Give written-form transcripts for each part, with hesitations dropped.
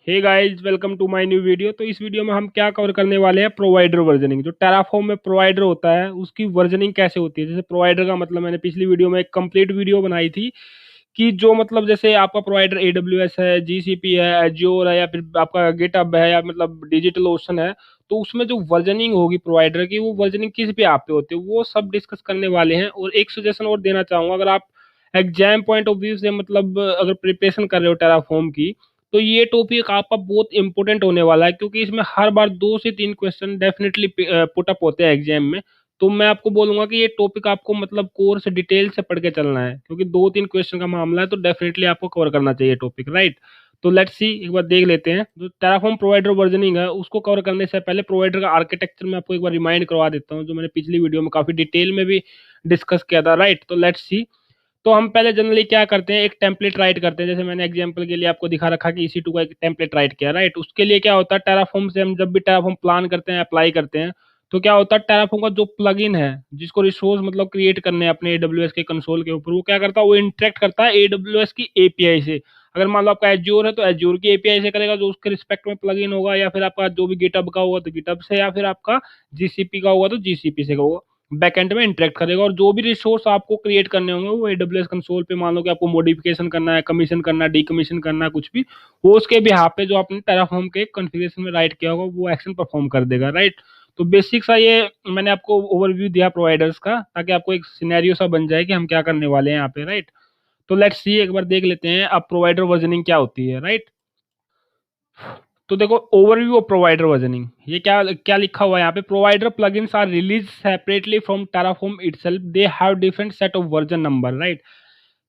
Hey guys, welcome to my new video. तो इस video में हम क्या कवर करने वाले हैं, प्रोवाइडर वर्जनिंग। जो टेराफॉर्म में प्रोवाइडर होता है उसकी वर्जनिंग कैसे होती है। जैसे प्रोवाइडर का मतलब मैंने पिछली वीडियो में एक कंप्लीट वीडियो बनाई थी कि जो मतलब जैसे आपका प्रोवाइडर एडब्ल्यूएस है, जीसीपी है, एज्योर है, या फिर आपका गिटहब है, या मतलब डिजिटल ओशन है, तो उसमें जो वर्जनिंग होगी प्रोवाइडर की, वो वर्जनिंग किस पे आप पे होती है, वो सब डिस्कस करने वाले हैं। और एक सजेशन और देना चाहूंगा, अगर आप एग्जाम पॉइंट ऑफ व्यू से मतलब अगर प्रिपरेशन कर रहे हो टेराफॉर्म की, तो ये टॉपिक आपका बहुत इंपॉर्टेंट होने वाला है, क्योंकि इसमें हर बार 2 से 3 क्वेश्चन डेफिनेटली पुटअप होते हैं एग्जाम में। तो मैं आपको बोलूंगा कि ये टॉपिक आपको मतलब कोर्स डिटेल से पढ़ के चलना है, क्योंकि 2-3 क्वेश्चन का मामला है, तो डेफिनेटली आपको कवर करना चाहिए टॉपिक, राइट। तो लेट्स सी, एक बार देख लेते हैं। जो टेराफॉर्म प्रोवाइडर वर्जनिंग है उसको कवर करने से पहले प्रोवाइडर का आर्किटेक्चर मैं आपको एक बार रिमाइंड करवा देता हूँ, जो मैंने पिछली वीडियो में काफी डिटेल में भी डिस्कस किया था, राइट। तो लेट्स सी। तो हम पहले जनरली क्या करते हैं, एक टेम्पलेट राइट करते हैं। जैसे मैंने एग्जांपल के लिए आपको दिखा रखा कि EC2 का एक टेम्पलेट राइट किया, राइट। उसके लिए क्या होता है, टेराफॉर्म से हम जब भी टेराफॉर्म प्लान करते हैं, अप्लाई करते हैं, तो क्या होता है, टेराफॉर्म का जो प्लगइन है जिसको रिसोर्स मतलब क्रिएट करने हैं अपने AWS के कंसोल के ऊपर, वो क्या करता है, वो इंटरेक्ट करता है AWS की API से। अगर मान लो आपका एज्योर है तो एज्योर की API से करेगा, जो उसके रिस्पेक्ट में प्लगइन होगा, या फिर आपका जो भी गिटहब का होगा तो गिटहब से, या फिर आपका GCP का होगा तो GCP से होगा, बैकएंड में इंटरेक्ट करेगा। और जो भी रिसोर्स आपको क्रिएट करने होंगे वो AWS कंसोल पे, मान लो कि आपको मॉडिफिकेशन करना है, कमीशन करना है, डीकमीशन करना है, कुछ भी, वो उसके बिहाफ पे जो आपने टेराफॉर्म के कॉन्फ़िगरेशन में राइट किया होगा वो एक्शन परफॉर्म कर देगा, राइट। तो बेसिक सा ये मैंने आपको ओवरव्यू दिया प्रोवाइडर्स का, ताकि आपको एक सिनेरियो सा बन जाए कि हम क्या करने वाले हैं यहाँ पे, राइट। तो लेट्स सी, एक बार देख लेते हैं अब प्रोवाइडर वर्जनिंग क्या होती है, राइट। तो देखो, ओवरव्यू ऑफ प्रोवाइडर वर्जनिंग, ये क्या क्या लिखा हुआ है यहाँ पे, provider plugins are release separately from Terraform itself, they have different set of version number, right.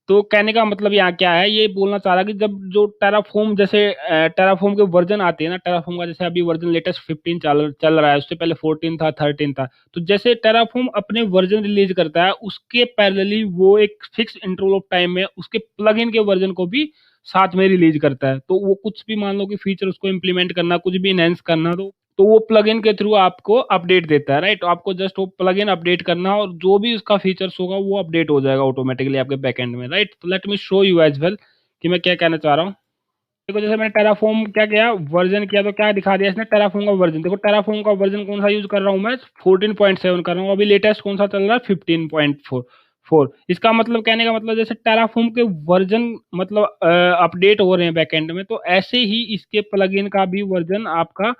तो कहने का मतलब यहाँ क्या है, ये बोलना चाह रहा है कि जब जो टेराफॉर्म, जैसे टेराफॉर्म के वर्जन आते हैं ना, टेराफॉर्म का जैसे अभी वर्जन लेटेस्ट 15 चल रहा है, उससे पहले 14 था, 13 था। तो जैसे टेराफॉर्म अपने वर्जन रिलीज करता है, उसके पैरेलली वो एक फिक्स इंटरवल ऑफ टाइम में उसके प्लगइन के वर्जन को भी साथ में रिलीज करता है। तो वो कुछ भी मान लो कि फीचर उसको इम्प्लीमेंट करना, कुछ भी इनहेंस करना, तो वो प्लगइन के थ्रू आपको अपडेट देता है, राइट। तो आपको जस्ट वो प्लगइन अपडेट करना है, और जो भी उसका फीचर्स होगा वो अपडेट हो जाएगा ऑटोमेटिकली आपके बैकएंड में, राइट। तो let me show you as well कि मैं क्या कहना चाह रहा हूँ। देखो, जैसे मैंने टेराफॉर्म क्या किया, वर्जन किया, तो क्या दिखा दिया इसने, टेराफॉर्म का वर्जन। देखो, टेराफॉर्म का वर्जन कौन सा यूज कर रहा हूँ मैं, 14.7 कर रहा हूँ। अभी लेटेस्ट कौन सा चल रहा है, 15.4। इसका मतलब, कहने का मतलब, जैसे टेराफॉर्म के वर्जन मतलब अपडेट हो रहे हैं बैकएंड में, तो ऐसे ही इसके प्लगइन का भी वर्जन आपका,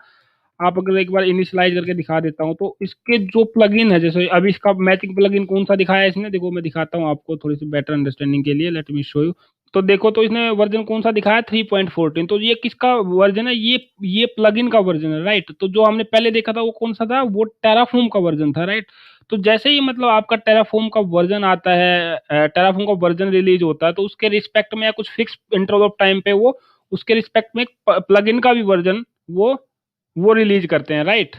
आप अगर एक बार इनिशियलाइज करके दिखा देता हूँ, तो इसके जो प्लगइन है, जैसे अभी इसका मैचिंग प्लगइन कौन सा दिखाया है इसने, देखो मैं दिखाता हूँ आपको थोड़ी सी बेटर अंडरस्टैंडिंग के लिए, लेट मी शो यू। तो देखो, तो इसने वर्जन कौन सा दिखाया, 3.14। तो ये किसका वर्जन है, ये प्लगइन का वर्जन है, राइट। तो जो हमने पहले देखा था वो कौन सा था, वो टेराफॉर्म का वर्जन था, राइट। तो जैसे ही मतलब आपका टेराफॉर्म का वर्जन आता है, टेराफॉर्म का वर्जन रिलीज होता है, तो उसके रिस्पेक्ट में या कुछ फिक्स इंटरवल ऑफ टाइम पे वो उसके रिस्पेक्ट में प्लगइन का भी वर्जन वो रिलीज करते हैं, राइट।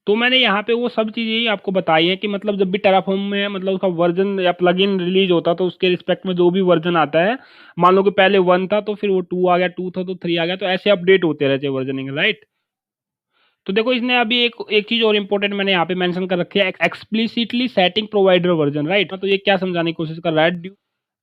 तो मैंने यहाँ पे वो सब चीज़ें ही आपको बताई हैं कि मतलब जब भी टेराफॉर्म में मतलब उसका वर्जन या प्लगइन रिलीज होता है, तो उसके रिस्पेक्ट में जो भी वर्जन आता है, मान लो कि पहले 1 था तो फिर वो 2 आ गया, 2 था तो 3 आ गया, तो ऐसे अपडेट होते रहते हैं वर्जनिंग, राइट। तो देखो, इसने अभी एक एक चीज और इंपॉर्टेंट मैंने यहाँ पे मेंशन कर रखी है, explicitly setting provider version, right. तो ये क्या समझाने की कोशिश कर रहा है,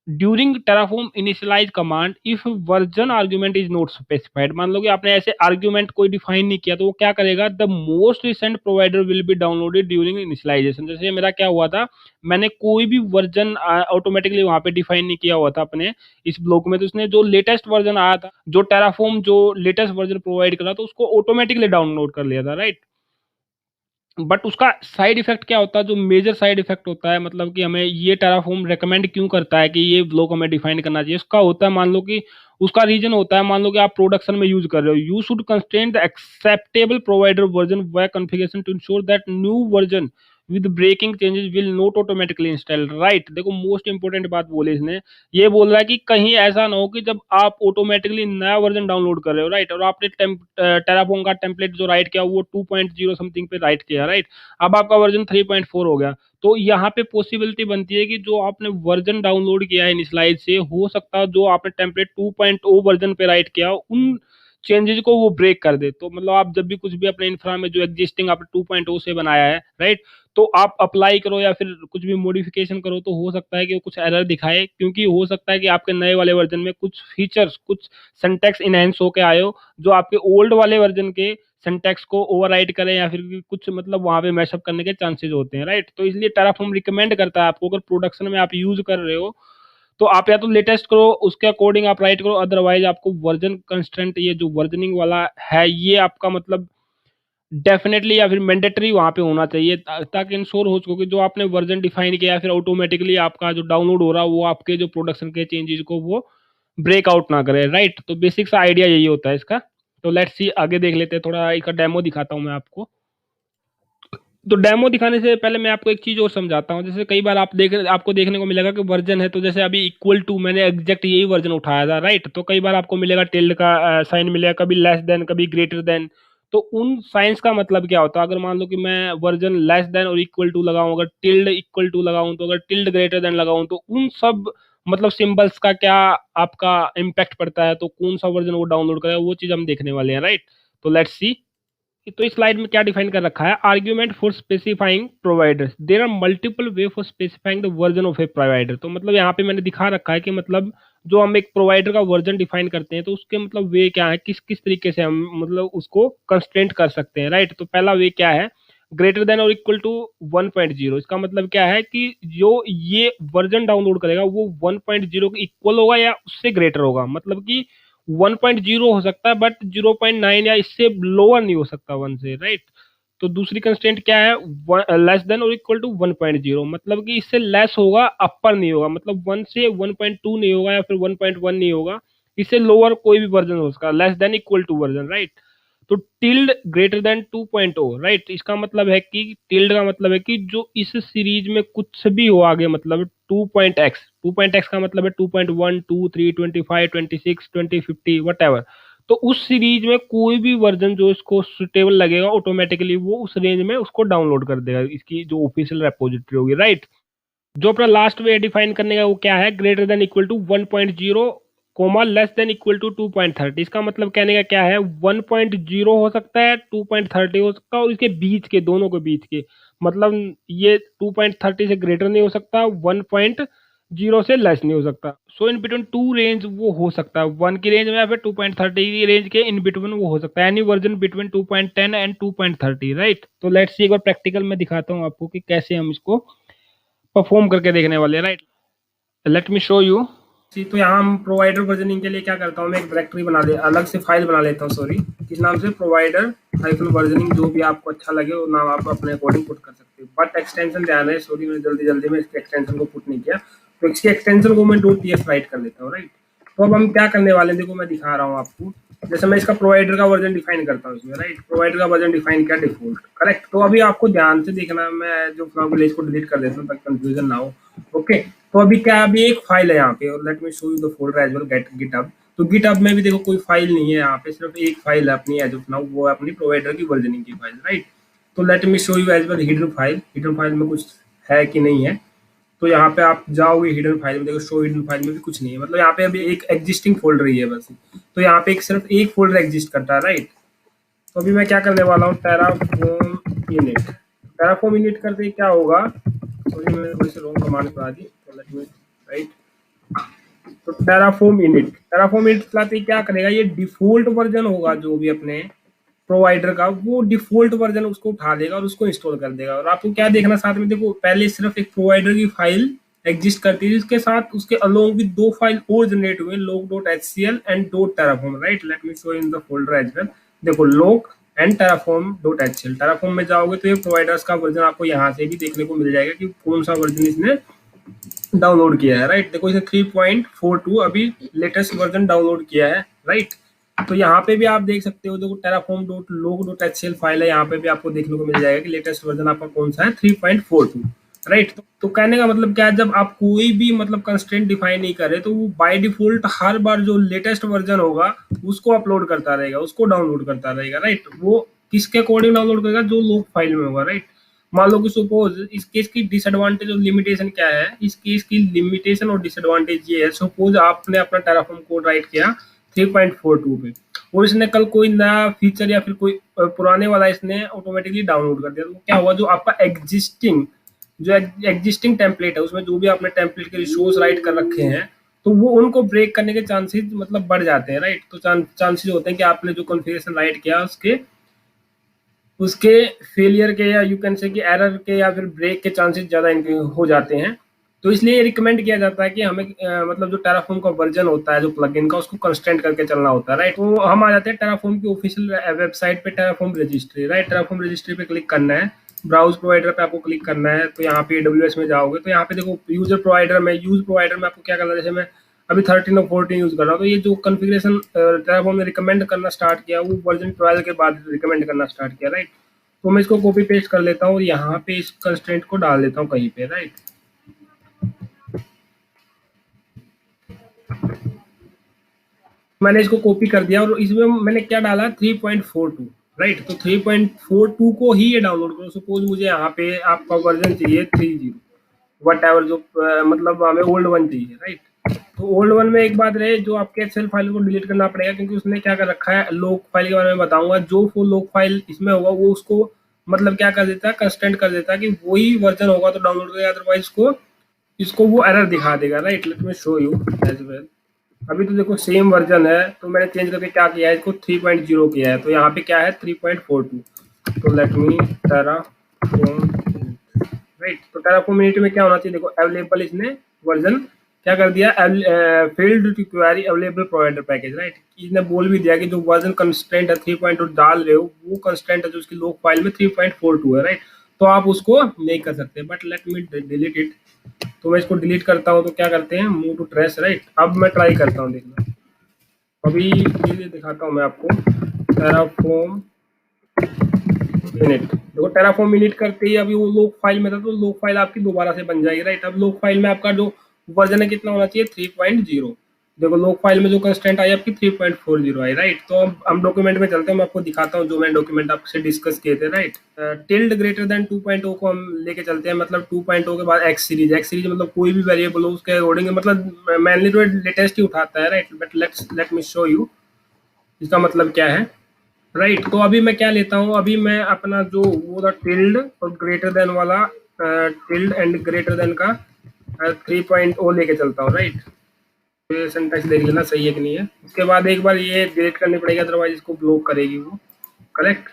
during Terraform initialize command if version argument is not specified, मान लो कि आपने ऐसे आर्ग्यूमेंट कोई डिफाइन नहीं किया, तो वो क्या करेगा, the most recent provider will be downloaded during initialization. जैसे मेरा क्या हुआ था, मैंने कोई भी वर्जन ऑटोमेटिकली वहां पे डिफाइन नहीं किया हुआ था अपने इस ब्लॉक में, तो उसने जो लेटेस्ट वर्जन आया था, जो टेराफॉर्म जो लेटेस्ट वर्जन प्रोवाइड करा, तो उसको ऑटोमेटिकली डाउनलोड कर लिया था, राइट। बट उसका साइड इफेक्ट क्या होता है, जो मेजर साइड इफेक्ट होता है, मतलब कि हमें ये टेराफॉर्म रेकमेंड क्यों करता है कि ये ब्लॉक हमें डिफाइन करना चाहिए, उसका होता है, मान लो कि उसका रीजन होता है, मान लो कि आप प्रोडक्शन में यूज कर रहे हो, you should constrain the acceptable provider version व configuration to ensure that new version with breaking changes will not automatically install, right. देखो, मोस्ट इंपोर्टेंट बात बोले इसने, ये बोल रहा है कि कहीं ऐसा ना हो कि जब आप ऑटोमेटिकली नया वर्जन डाउनलोड कर रहे हो, राइट, और आपने टेराफॉर्म का टेम्पलेट जो राइट किया वो 2.0 समथिंग पे राइट किया, राइट। अब आपका वर्जन 3.4 हो गया, तो यहाँ पे पॉसिबिलिटी बनती है कि जो आपने वर्जन डाउनलोड किया है इनिशियलाइज से, हो सकता है जो आपने टेम्पलेट 2.0 वर्जन पे राइट किया उन चेंजेस को वो ब्रेक कर दे। तो मतलब आप जब भी कुछ भी अपने इंफ्रा में जो एग्जिस्टिंग आपने 2.0 से बनाया है, राइट, तो आप अप्लाई करो या फिर कुछ भी मॉडिफिकेशन करो, तो हो सकता है कि वो कुछ एरर दिखाए, क्योंकि हो सकता है कि आपके नए वाले वर्जन में कुछ फीचर्स, कुछ सिंटैक्स इनहेंस होके आए हो जो आपके ओल्ड वाले वर्जन के सिंटैक्स को ओवरराइड करें या फिर कुछ मतलब वहां पे मैशअप करने के चांसेस होते हैं, राइट। तो इसलिए टेराफॉर्म रिकमेंड करता है आपको, अगर प्रोडक्शन में आप यूज कर रहे हो तो आप या तो लेटेस्ट करो, उसके अकॉर्डिंग आप राइट करो, अदरवाइज आपको वर्जन कंस्ट्रेंट, ये जो वर्जनिंग वाला है, ये आपका मतलब डेफिनेटली या फिर मैंडेटरी वहां पे होना चाहिए, ताकि इंश्योर हो सको कि जो आपने वर्जन डिफाइन किया फिर ऑटोमेटिकली आपका जो डाउनलोड हो रहा है वो आपके जो प्रोडक्शन के चेंजेस को वो ब्रेकआउट ना करे, राइट। तो बेसिक सा आइडिया यही होता है इसका। तो लेट्स सी, आगे देख लेते हैं, थोड़ा इसका डेमो दिखाता हूँ मैं आपको। तो डेमो दिखाने से पहले मैं आपको एक चीज और समझाता हूँ। जैसे कई बार आपको देखने को मिलेगा कि वर्जन है, तो जैसे अभी इक्वल टू मैंने एग्जैक्ट यही वर्जन उठाया था, राइट। तो कई बार आपको मिलेगा टिल्ड का साइन मिलेगा, कभी लेस देन, कभी ग्रेटर देन। तो उन साइंस का मतलब क्या होता है? अगर मान लो कि मैं वर्जन लेस देन और इक्वल टू लगाऊं, अगर टिल्ड इक्वल टू लगाऊं, तो अगर टिल्ड ग्रेटर देन लगाऊं, तो उन सब मतलब सिंबल्स का क्या आपका इम्पैक्ट पड़ता है, तो कौन सा वर्जन वो डाउनलोड करेगा, वो चीज हम देखने वाले हैं, राइट। तो लेट्स सी। तो इस स्लाइड में क्या डिफाइन कर रखा है? Argument for specifying providers, there are multiple way for specifying the version of a provider. तो मतलब यहाँ पे मैंने दिखा रखा है कि मतलब जो हम एक प्रोवाइडर का वर्जन डिफाइन करते हैं, तो उसके मतलब वे क्या है, किस किस तरीके से हम मतलब उसको कंस्ट्रेंट कर सकते हैं, राइट। तो पहला वे क्या है? ग्रेटर देन और इक्वल टू 1.0। इसका मतलब क्या है कि जो ये वर्जन डाउनलोड करेगा वो 1.0 के इक्वल होगा या उससे ग्रेटर होगा। मतलब कि 1.0 हो सकता है बट 0.9 या इससे लोअर नहीं हो सकता 1 से, राइट। तो दूसरी कंस्टेंट क्या है? लेस देन और इक्वल टू 1.0, मतलब कि इससे लेस होगा, अपर नहीं होगा, मतलब 1 से 1.2 नहीं होगा या फिर 1.1 नहीं होगा, इससे लोअर कोई भी वर्जन हो सकता है, less than equal to version, right. तो टिल्ड ग्रेटर देन 2.0, राइट। इसका मतलब है कि टिल्ड का मतलब है कि जो इस सीरीज में कुछ भी हो आगे, मतलब 2.x, 2.x का मतलब है 2.1, 2, 3, 25, 26, 20, 50 वट एवर। तो उस सीरीज में कोई भी वर्जन जो इसको सुटेबल लगेगा, ऑटोमेटिकली वो उस रेंज में उसको डाउनलोड कर देगा, इसकी जो ऑफिशियल रेपोजिटरी होगी, राइट। जो अपना लास्ट वे डिफाइन करने का वो क्या है? Greater than equal to 1.0 comma less than equal to 2.30। इसका मतलब कहने का क्या है? 1.0 हो सकता है, 2.30 हो सकता है, और इसके बीच के, दोनों के बीच के, मतलब ये 2.30 से ग्रेटर नहीं हो सकता, 1.0 से लेस नहीं हो सकता। सो इन बिटवीन टू रेंज वो हो सकता है, 1 की रेंज में या फिर 2.30 की रेंज के इन बिटवीन वो हो सकता है, any version between 2.10 and 2.30, right. तो लेट्स सी, एक बार प्रैक्टिकल में दिखाता हूँ आपको कि कैसे हम इसको परफॉर्म करके देखने वाले हैं, right. Let me show you. तो यहाँ हम प्रोवाइडर वर्जनिंग के लिए क्या करता हूँ, मैं एक डायरेक्टरी बना दे, अलग से फाइल बना लेता हूँ, सॉरी, किस नाम से? Provider hyphen versioning. जो भी आपको अच्छा लगे वो नाम आप अपने अकॉर्डिंग पुट कर सकते हो, बट एक्सटेंशन ध्यान है, सॉरी मैंने जल्दी जल्दी में इसके एक्सटेंशन को पुट नहीं किया, तो इसके एक्सटेंशन को मैं .ts राइट कर देता हूँ, राइट। तो अब हम क्या करने वाले हैं, देखो मैं दिखा रहा हूँ आपको। जैसे मैं इसका प्रोवाइडर का वर्जन डिफाइन करता हूँ इसमें, राइट। प्रोवाइडर का वर्जन डिफाइन किया डिफॉल्ट, करेक्ट। तो अभी आपको ध्यान से देखना, मैं जो फ्रॉम विलेज को डिलीट कर देता हूँ ताकि कंफ्यूजन ना हो, ओके। तो अभी क्या, अभी एक फाइल है यहाँ पे, और let me show you the folder as well, get GitHub. तो गिटहब में भी देखो कोई फाइल नहीं है यहाँ पे, सिर्फ एक फाइल है अपनी एज ऑफ नाउ, वो है अपनी प्रोवाइडर की वर्जनिंग की फाइल, राइट। तो let me show you as well hidden file. Hidden file में कुछ है कि नहीं है, तो यहाँ पे आप जाओगे हिडन फाइल में, देखो शो हिडन फाइल में भी कुछ नहीं है, मतलब यहाँ पे अभी एक एग्जिस्टिंग फोल्डर ही है बस। तो यहाँ पे एक सिर्फ एक फोल्डर एग्जिस्ट करता है, राइट। तो अभी मैं क्या करने वाला हूँ, टेराफॉर्म इनिट। टेराफॉर्म इनिट करते क्या होगा, सॉरी मैंने थोड़ी सी रॉन्ग कमांड पढ़ा दी, तो लेट मी राइट। तो टेराफॉर्म इनिट, टेराफॉर्म इनिट चलाते क्या करेगा, ये डिफॉल्ट वर्जन होगा जो भी अपने प्रोवाइडर का, वो डिफॉल्ट वर्जन उसको उठा देगा और उसको इंस्टॉल कर देगा। और आपको क्या देखना साथ में, देखो पहले सिर्फ एक प्रोवाइडर की फाइल एग्जिस्ट करती है, जिसके साथ उसके अलोंग विद दो फाइल और जनरेट हुए, log.hcl and .terraform, right. Let me show in the folder as well. देखो log एंड terraform.hcl, terraform में जाओगे तो ये प्रोवाइडर्स का वर्जन आपको यहाँ से भी देखने को मिल जाएगा कि कौन सा वर्जन इसने डाउनलोड किया है, राइट। देखो इसे 3.42 अभी लेटेस्ट वर्जन डाउनलोड किया है, राइट। तो यहाँ पे भी आप देख सकते हो, देखो terraform.log.hcl फाइल है, यहाँ पे भी आपको देखने को मिल जाएगा कि लेटेस्ट वर्जन आपका कौन सा है, 3.42, राइट। तो कहने का मतलब क्या है, जब आप कोई भी मतलब कंस्ट्रेंट डिफाइन नहीं कर रहे, तो वो बाय डिफॉल्ट हर बार जो लेटेस्ट वर्जन होगा उसको अपलोड करता रहेगा, उसको डाउनलोड करता रहेगा, राइट। वो किसके अकॉर्डिंग डाउनलोड करेगा, जो लोग फाइल में होगा, राइट। मान लो कि सपोज इस केस की डिसएडवांटेज और लिमिटेशन क्या है, इस केस की लिमिटेशन और डिसएडवांटेज ये है, सपोज आपने अपना टेराफॉर्म कोड राइट किया 3.42 पे, और इसने कल कोई नया फीचर या फिर कोई पुराने वाला इसने ऑटोमेटिकली डाउनलोड कर दिया, तो क्या हुआ, जो आपका एग्जिस्टिंग टेम्पलेट है उसमें जो भी आपने टेम्पलेट के रिसोर्स राइट कर रखे हैं, तो वो उनको ब्रेक करने के चांसेस मतलब बढ़ जाते हैं, राइट। तो चांसेस होते हैं कि आपने जो कॉन्फ़िगरेशन राइट किया उसके उसके फेलियर के या यू कैन से कि एरर के या फिर ब्रेक के चांसेस ज़्यादा हो जाते हैं। तो इसलिए रिकमेंड किया जाता है कि हमें मतलब जो टेराफॉर्म का वर्जन होता है जो प्लगइन का, उसको कंस्टेंट करके चलना होता है, राइट। तो हम आ जाते हैं टेराफॉर्म की ऑफिशियल वेबसाइट पे, Terraform registry, right. Terraform registry पे क्लिक करना है, ब्राउज प्रोवाइडर पे आपको क्लिक करना है, तो यहाँ पे AWS में जाओगे तो यहाँ पे देखो यूज प्रोवाइडर में आपको क्या करना है, जैसे मैं अभी 13 और 14 यूज कर रहा हूँ, तो ये जो कॉन्फ़िगरेशन टेराफॉर्म ने रिकमेंड करना स्टार्ट किया वो वर्जन 12 के बाद रिकमेंड करना स्टार्ट किया, राइट। तो मैं इसको कॉपी पेस्ट कर लेता हूँ और यहाँ पे इस कंस्ट्रेंट को डाल देता हूँ कहीं पे, राइट। मैंने इसको कॉपी कर दिया और इसमें मैंने क्या डाला 3.42, राइट। तो 3.42 को ही ये डाउनलोड करो। सपोज मुझे यहाँ पे आपका वर्जन चाहिए 30 वट एवर, जो मतलब हमें ओल्ड वन चाहिए, राइट। तो ओल्ड वन में एक बात रहे, जो आपके एक्सेल फाइल को डिलीट करना पड़ेगा, क्योंकि उसने क्या कर रखा है, लोग फाइल के बारे में बताऊंगा, जो लोग फाइल इसमें होगा वो उसको मतलब क्या कर देता है, कंस्टेंट कर देता है कि वही वर्जन होगा तो डाउनलोड करेगा, अदरवाइज इसको वो एरर दिखा देगा, right. Let me show you as well. अभी तो देखो सेम वर्जन है, तो मैंने चेंज करके क्या किया है, इसको 3.0 किया है, तो यहाँ पे क्या है 3.42। तो लेट मी टेराफॉर्म, राइट। तो टेराफॉर्म यूनिट में क्या होना चाहिए, देखो अवेलेबल, इसने वर्जन क्या कर दिया, failed to query available provider package, right. इसने बोल भी दिया कि जो वर्जन कंस्टेंट है 3.2 डाल रहे हो, वो कंस्टेंट है जो उसकी लोग फाइल में 3.42 है, राइट। तो आप उसको नहीं कर सकते, but let me delete it. तो मैं इसको डिलीट करता हूँ, तो क्या करते हैं, मूव टू ट्रेस, राइट। अब मैं ट्राई करता हूँ, देखना अभी ये दिखाता हूँ मैं आपको टेराफॉर्म इनिट। देखो टेराफॉर्म इनिट करते ही अभी वो लोग फाइल में था, तो लोग फाइल आपकी दोबारा से बन जाएगी, राइट। अब लोग फाइल में आपका जो वर्जन है कितना होना चाहिए, 3.0। देखो लोग फाइल में जो कंस्टेंट आई आपकी 3.40 आई, राइट। तो अब हम डॉक्यूमेंट में चलते हैं, मैं आपको दिखाता हूँ जो मैंने डॉक्यूमेंट आपसे डिस्कस किए थे, राइट। टिल्ड ग्रेटर देन 2.0 को हम लेके चलते हैं, मतलब 2.0 के बाद एक्स सीरीज मतलब कोई भी वेरिएबल हो उसके अकॉर्डिंग, मतलब मेनली तो लेटेस्ट ही उठाता है, right. But let me show you इसका मतलब क्या है, राइट। तो अभी मैं क्या लेता हूँ, अभी मैं अपना जो वो था टिल्ड और ग्रेटर देन वाला, टिल्ड एंड ग्रेटर देन का 3.0 लेके चलता हूँ, राइट। तो सिंटैक्स देख लेना सही है कि नहीं है। उसके बाद एक बार ये डिलीट करनी पड़ेगी, अदरवाइज इसको ब्लॉक करेगी वो, करेक्ट।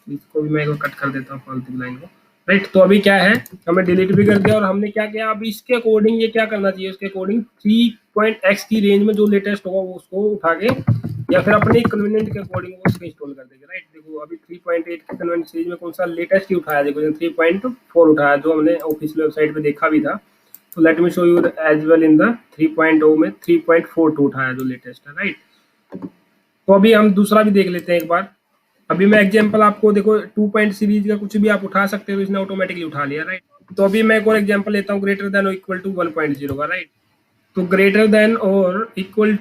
इसको भी मैं एक बार कट कर देता हूँ फालतू लाइन को, राइट। तो अभी क्या है, हमें डिलीट भी कर दिया और हमने क्या किया, अब इसके अकॉर्डिंग ये क्या करना चाहिए, उसके अकॉर्डिंग 3.x की रेंज में जो लेटेस्ट होगा वो उसको उठा के या फिर अपने कन्वीनियंट के अकॉर्डिंग वो उसको इंस्टॉल कर देंगे, राइट। देखो अभी 3.8 की कन्वेंट सीरीज में कौन सा लेटेस्ट ही उठाया, देखो 3.4 उठाया, जो हमने ऑफिशियल वेबसाइट पे देखा भी था। तो let me show you as well in the 3.0 में 3.42 उठाया जो लेटेस्ट है, राइट। तो अभी हम दूसरा भी देख लेते हैं एक बार। अभी मैं एग्जांपल आपको, देखो 2 पॉइंट सीरीज का कुछ भी आप उठा सकते हो, इसने ऑटोमेटिकली उठा लिया, राइट। तो अभी मैं एक और एग्जांपल लेता हूँ, ग्रेटर देन और इक्वल टू 1.0 का, राइट। तो ग्रेटर देन और इक्वल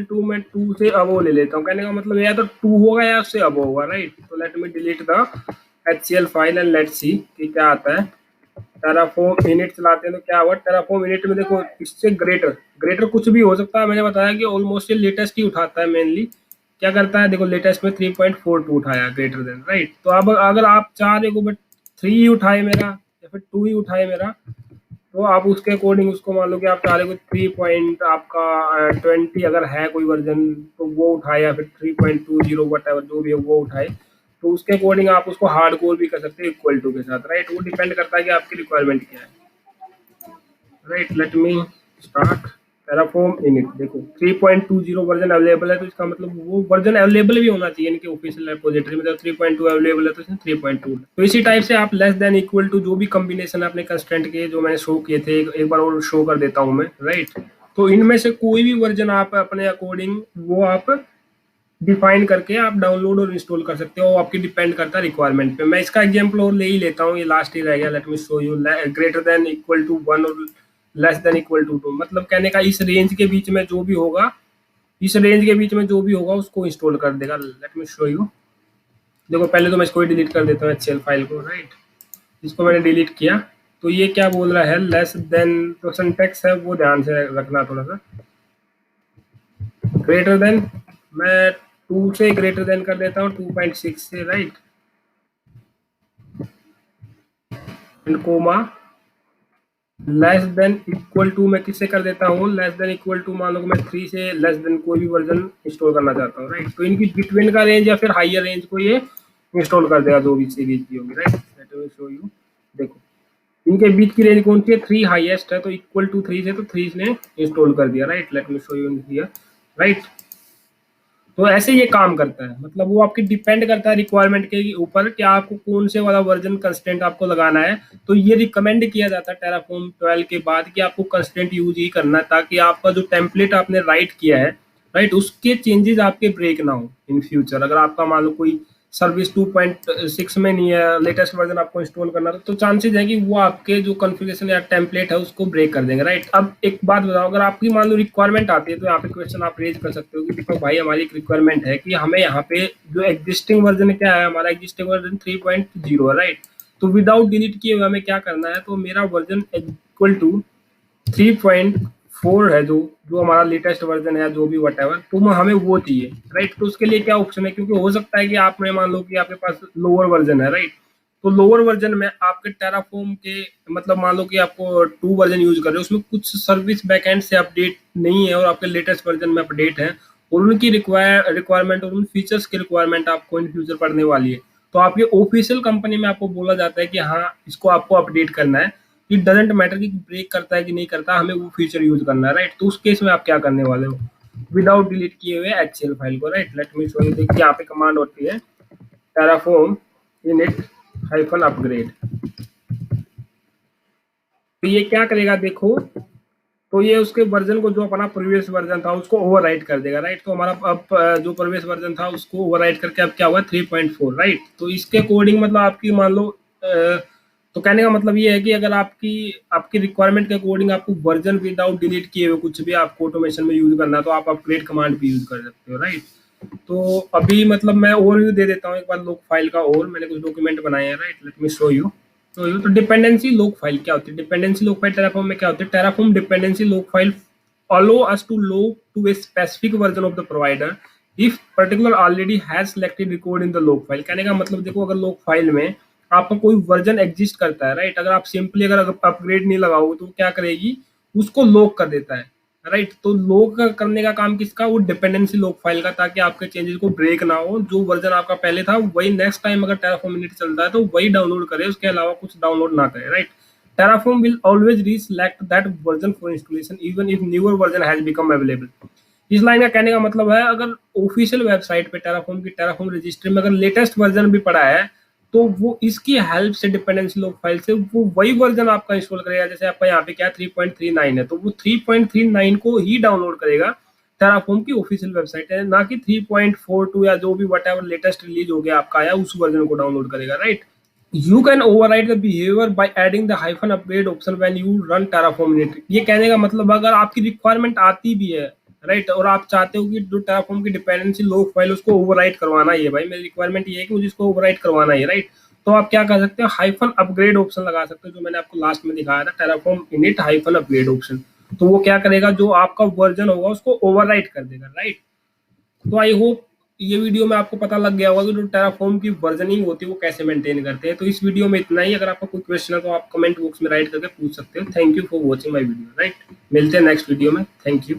टू मैं 2 से अबव ले लेता हूँ। कहने का मतलब या तो 2 होगा या उससे अबव होगा, राइट। तो let me delete the HCL file and let's see कि क्या आता है। टेराफॉर्म इनिट चलाते हैं तो क्या हुआ, टेराफॉर्म इनिट में देखो इससे ग्रेटर कुछ भी हो सकता है। मैंने बताया कि ऑलमोस्ट ये लेटेस्ट ही उठाता है, मेनली क्या करता है, देखो लेटेस्ट में 3.42 उठाया ग्रेटर देन, राइट। तो अब अगर आप चाह रहे हो बट 3 ही उठाए मेरा या फिर 2 ही उठाए मेरा, तो आप उसके अकॉर्डिंग उसको मान लो कि आप चाह रहे हो 3 पॉइंट आपका 20 अगर है कोई वर्जन तो वो उठाए, या फिर 3.20 वट एवर जो भी है वो उठाए। तो उसके अकॉर्डिंग आप उसको हार्ड कोर भी कर सकते हो इक्वल टू के साथ, राइट। वो डिपेंड करता है कि आपकी रिक्वायरमेंट क्या है, राइट। लेट मी स्टार्ट टेराफॉर्म इनिट। देखो 3.20 वर्जन अवेलेबल है, तो इसका मतलब वो वर्जन अवेलेबल भी होना चाहिए इनके ऑफिशियल रिपोजिटरी में। जब 3.2 अवेलेबल है तो इसमें 3.2। तो इसी टाइप से आप लेस देन इक्वल टू जो भी कॉम्बिनेशन अपने कंस्टेंट के जो मैंने शो किए थे, एक बार और शो कर देता हूँ मैं, राइट। तो इनमें से कोई भी वर्जन आप अपने अकॉर्डिंग वो आप डिफाइन करके आप डाउनलोड और इंस्टॉल कर सकते हो, आपकी डिपेंड करता है रिक्वायरमेंट पे। मैं इसका एग्जांपल और ले ही लेता हूँ, ये लास्ट ही रह गया। Let me show you greater than equal to 1 और लेस देन इक्वल टू 2। मतलब कहने का इस रेंज के बीच में जो भी होगा, उसको इंस्टॉल कर देगा। Late me show you. देखो पहले तो मैं इसको ही डिलीट कर देता हूँ HCL फाइल को, राइट। इसको मैंने डिलीट किया, तो ये क्या बोल रहा है, लेस देन, तो सिंटेक्स है वो ध्यान से रखना थोड़ा सा। ग्रेटर देन, मैं 2 से ग्रेटर देन कर देता हूँ 2.6 से, right, and comma less than equal to मैं किससे कर देता हूँ, लेस देन इक्वल टू मान लो कि मैं 3 से लेस देन कोई भी वर्जन इंस्टॉल करना चाहता हूँ, राइट। तो इनकी बिटवीन का रेंज या फिर हाइयर रेंज को ये इंस्टॉल कर देगा, जो भी सीरीज की होगी, right. Let me show you, देखो इनके बीच की रेंज कौन सी है, 3 हाईएस्ट है, तो इक्वल टू 3 से, तो 3 ने इंस्टॉल कर दिया, right. Let me show you here, right. तो ऐसे ये काम करता है, मतलब वो आपकी डिपेंड करता है रिक्वायरमेंट के ऊपर कि आपको कौन से वाला वर्जन कंस्टेंट आपको लगाना है। तो ये रिकमेंड किया जाता है टेराफॉर्म 12 के बाद कि आपको कंस्टेंट यूज ही करना है, ताकि आपका जो टेम्पलेट आपने राइट किया है, राइट, उसके चेंजेस आपके ब्रेक ना हो इन फ्यूचर। अगर आपका मान लो कोई सर्विस 2.6 में नहीं है, लेटेस्ट वर्जन आपको इंस्टॉल करना, तो चांसेस है कि वो आपके जो कॉन्फ़िगरेशन या टेम्पलेट है उसको ब्रेक कर देंगे, राइट। अब एक बात बताओ, अगर आपकी मान लो रिक्वायरमेंट आती है, तो यहाँ पे क्वेश्चन आप रेज कर सकते हो कि देखो भाई हमारी एक रिक्वायरमेंट है कि हमें यहाँ पे जो एग्जिस्टिंग वर्जन क्या है, हमारा एग्जिस्टिंग वर्जन 3.0 है, राइट। तो विदाउट डिलीट किए हुए हमें क्या करना है, तो मेरा वर्जन इक्वल टू 3.4 है, जो जो हमारा लेटेस्ट वर्जन है, जो भी वट एवर, तो हमें वो चाहिए, राइट। तो उसके लिए क्या ऑप्शन है, क्योंकि हो सकता है कि आपने मान लो कि आपके पास लोअर वर्जन है, राइट। तो लोअर वर्जन में आपके टेराफॉर्म के, मतलब मान लो कि आपको 2 वर्जन यूज कर रहे हो, उसमें कुछ सर्विस बैकएंड से अपडेट नहीं है और आपके लेटेस्ट वर्जन में अपडेट है, और उनकी रिक्वायरमेंट और उन फीचर्स की रिक्वायरमेंट आपको इन फ्यूचर पड़ने वाली है। तो आपके ऑफिशियल कंपनी में आपको बोला जाता है कि हाँ इसको आपको अपडेट करना है। इट डजेंट मैटर कि ब्रेक करता है कि नहीं करता, हमें वो फीचर यूज करना है, राइट। तो उस केस में आप क्या करने वाले हो, विदाउट डिलीट किए हुए एचसीएल फाइल को, right. Let me show you, देखिए यहाँ पे कमांड होती है टेराफॉर्म इनिट हाइफन अपग्रेड। तो ये क्या करेगा देखो, तो ये उसके वर्जन को, जो अपना प्रीवियस वर्जन था उसको ओवरराइट कर देगा, राइट। तो हमारा अब जो प्रीवियस वर्जन था उसको ओवरराइट करके अब क्या हुआ 3.4, राइट। तो इसके अकॉर्डिंग मतलब आपकी मान लो तो कहने का मतलब ये है कि अगर आपकी आपकी रिक्वायरमेंट के अकॉर्डिंग आपको वर्जन विदाउट डिलीट किए हुए कुछ भी आपको ऑटोमेशन में यूज करना है, तो आप अपग्रेड कमांड भी यूज कर सकते हो, राइट। तो अभी मतलब मैं ओवरव्यू दे देता हूँ एक बार लोक फाइल का, और मैंने कुछ डॉक्यूमेंट बनाए हैं, right. Let me show you. तो डिपेंडेंसी लोक फाइल क्या होती है, डिपेंडेंसी लोक फाइल टेराफॉर्म में क्या होती है, टेराफॉर्म डिपेंडेंसी लोक file allow us to log to a specific version of the provider if particular already has selected record in the log file। कहने का मतलब देखो, अगर log फाइल में आपका कोई वर्जन एग्जिस्ट करता है, राइट, अगर आप सिंपली अगर अपग्रेड नहीं लगाओगे तो क्या करेगी, उसको लॉक कर देता है, राइट। तो लॉक करने का काम किसका, वो डिपेंडेंसी लॉक फाइल का, ताकि आपके चेंजेस को ब्रेक ना हो। जो वर्जन आपका पहले था वही नेक्स्ट टाइम अगर टेराफॉर्म इनिट चलता है तो वही डाउनलोड करे, उसके अलावा कुछ डाउनलोड ना करे, right. Terraform will always reselect that version for installation even if newer version has become available। इस लाइन का कहने का मतलब है, अगर ऑफिशियल वेबसाइट पे टेराफॉर्म की टेराफॉर्म रजिस्ट्री में अगर लेटेस्ट वर्जन भी पड़ा है, तो वो इसकी हेल्प से डिपेंडेंसी लॉक फाइल से वो वही वर्जन आपका इंस्टॉल करेगा। जैसे आपका यहाँ पे क्या 3.39 है, तो वो 3.39 को ही डाउनलोड करेगा। टेराफॉर्म की ऑफिशियल वेबसाइट है, ना कि 3.42 या जो भी वट एवर लेटेस्ट रिलीज हो गया आपका आया उस वर्जन को डाउनलोड करेगा, right. You can override the behavior by adding the hyphen upgrade option when you run Terraform init। ये कहने का मतलब अगर आपकी रिक्वायरमेंट आती भी है, राइट, और आप चाहते हो कि जो Terraform की डिपेंडेंसी लॉक फाइल उसको ओवरराइट करवाना ही है, भाई मेरी रिक्वायरमेंट ये है कि मुझे इसको ओवरराइट करवाना है, राइट। तो आप क्या कर सकते हो, हाइफन अपग्रेड ऑप्शन लगा सकते हो, जो मैंने आपको लास्ट में दिखाया था, Terraform init hyphen upgrade option. तो वो क्या करेगा, जो आपका वर्जन होगा उसको ओवरराइट कर देगा, राइट। तो आई होप ये वीडियो में आपको पता लग गया होगा कि जो टेराफॉर्म की वर्जनिंग होती है वो कैसे मेंटेन करते हैं। तो इस वीडियो में इतना ही। अगर आपका कोई क्वेश्चन है तो आप कमेंट बॉक्स में राइट करके पूछ सकते हो। Thank you for watching my video, right. मिलते हैं नेक्स्ट वीडियो में। Thank you.